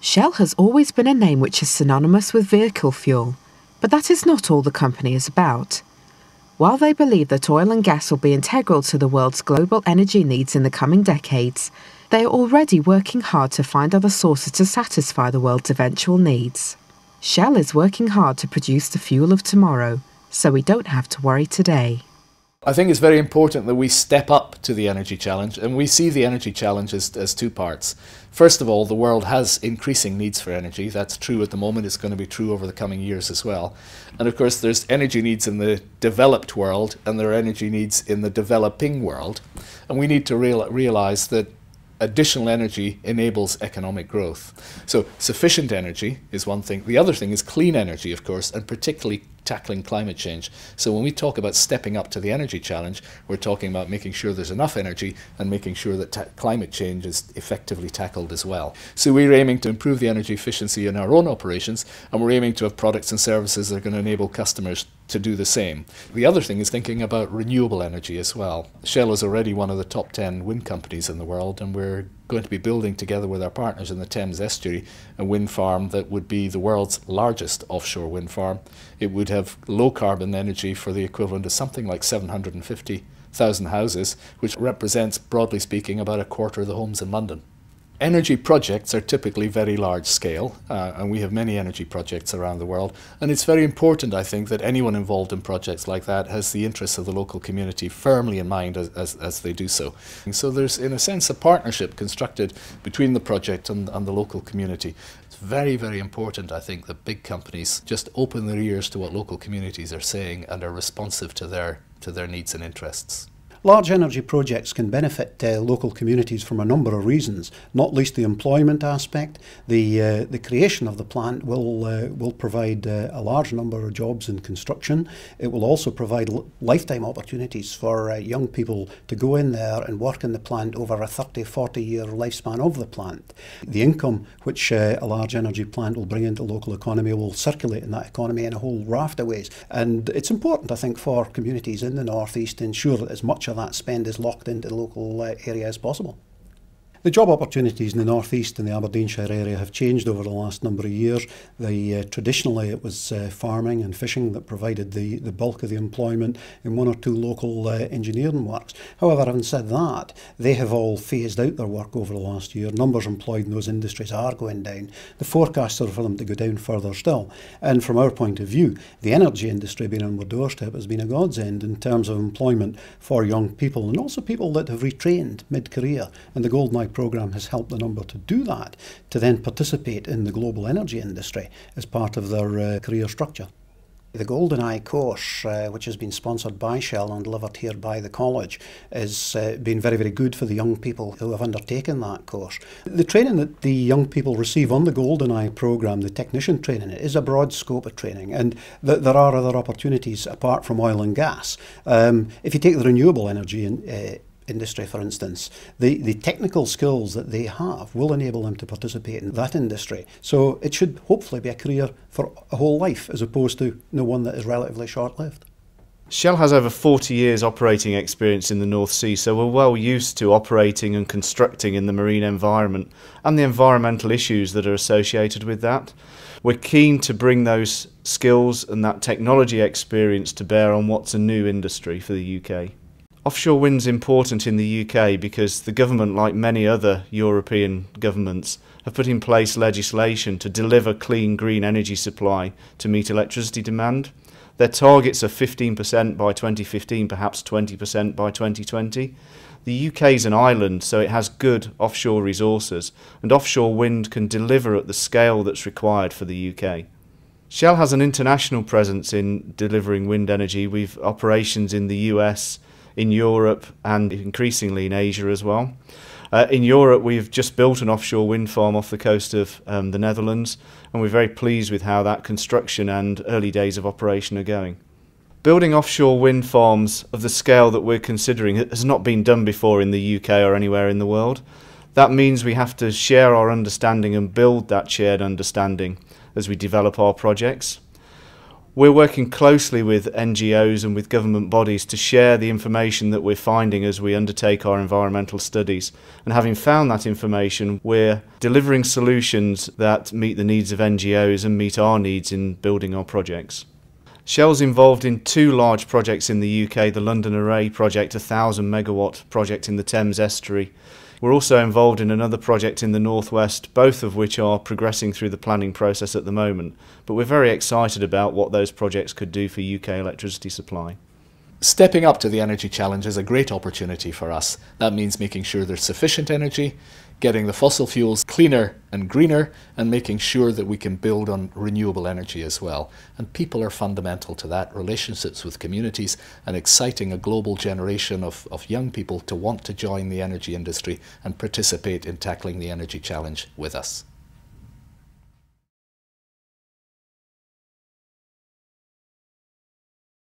Shell has always been a name which is synonymous with vehicle fuel, but that is not all the company is about. While they believe that oil and gas will be integral to the world's global energy needs in the coming decades, they are already working hard to find other sources to satisfy the world's eventual needs. Shell is working hard to produce the fuel of tomorrow, so we don't have to worry today. I think it's very important that we step up to the energy challenge, and we see the energy challenge as two parts. First of all, the world has increasing needs for energy. That's true at the moment. It's going to be true over the coming years as well. And of course, there's energy needs in the developed world, and there are energy needs in the developing world. And we need to realize that additional energy enables economic growth. So sufficient energy is one thing. The other thing is clean energy, of course, and particularly tackling climate change. So when we talk about stepping up to the energy challenge, we're talking about making sure there's enough energy and making sure that climate change is effectively tackled as well. So we're aiming to improve the energy efficiency in our own operations, and we're aiming to have products and services that are going to enable customers to do the same. The other thing is thinking about renewable energy as well. Shell is already one of the top 10 wind companies in the world, and we're going to be building together with our partners in the Thames estuary a wind farm that would be the world's largest offshore wind farm. It would have low carbon energy for the equivalent of something like 750,000 houses, which represents, broadly speaking, about a quarter of the homes in London. Energy projects are typically very large scale, and we have many energy projects around the world, and it's very important, I think, that anyone involved in projects like that has the interests of the local community firmly in mind as they do so. And so there's, in a sense, a partnership constructed between the project and the local community. It's very, very important, I think, that big companies just open their ears to what local communities are saying and are responsive to their needs and interests. Large energy projects can benefit local communities from a number of reasons, not least the employment aspect. The creation of the plant will provide a large number of jobs in construction. It will also provide lifetime opportunities for young people to go in there and work in the plant over a 30-40 year lifespan of the plant. The income which a large energy plant will bring into the local economy will circulate in that economy in a whole raft of ways. And it's important, I think, for communities in the North East to ensure that as much of that spend is locked into the local area as possible. The job opportunities in the North East and the Aberdeenshire area have changed over the last number of years. Traditionally it was farming and fishing that provided the bulk of the employment in one or two local engineering works. However, having said that, they have all phased out their work over the last year. Numbers employed in those industries are going down. The forecasts are for them to go down further still. And from our point of view, the energy industry being on our doorstep has been a godsend in terms of employment for young people and also people that have retrained mid-career. And the Golden programme has helped the number to do that, to then participate in the global energy industry as part of their career structure. The GoldenEye course, which has been sponsored by Shell and delivered here by the college, has been very, very good for the young people who have undertaken that course. The training that the young people receive on the GoldenEye programme, the technician training, is a broad scope of training, and there are other opportunities apart from oil and gas. If you take the renewable energy industry, for instance, the technical skills that they have will enable them to participate in that industry. So it should hopefully be a career for a whole life as opposed to one that is relatively short-lived. Shell has over 40 years operating experience in the North Sea, so we're well used to operating and constructing in the marine environment and the environmental issues that are associated with that. We're keen to bring those skills and that technology experience to bear on what's a new industry for the UK. Offshore wind's important in the UK because the government, like many other European governments, have put in place legislation to deliver clean green energy supply to meet electricity demand. Their targets are 15% by 2015, perhaps 20% by 2020. The UK is an island, so it has good offshore resources, and offshore wind can deliver at the scale that's required for the UK. Shell has an international presence in delivering wind energy. We've operations in the US, in Europe and increasingly in Asia as well. In Europe, we've just built an offshore wind farm off the coast of the Netherlands, and we're very pleased with how that construction and early days of operation are going. Building offshore wind farms of the scale that we're considering has not been done before in the UK or anywhere in the world. That means we have to share our understanding and build that shared understanding as we develop our projects. We're working closely with NGOs and with government bodies to share the information that we're finding as we undertake our environmental studies. And having found that information, we're delivering solutions that meet the needs of NGOs and meet our needs in building our projects. Shell's involved in 2 large projects in the UK, the London Array project, a 1,000 megawatt project in the Thames estuary. We're also involved in another project in the northwest, both of which are progressing through the planning process at the moment. But we're very excited about what those projects could do for UK electricity supply. Stepping up to the energy challenge is a great opportunity for us. That means making sure there's sufficient energy, getting the fossil fuels cleaner and greener, and making sure that we can build on renewable energy as well. And people are fundamental to that, relationships with communities, and exciting a global generation of young people to want to join the energy industry and participate in tackling the energy challenge with us.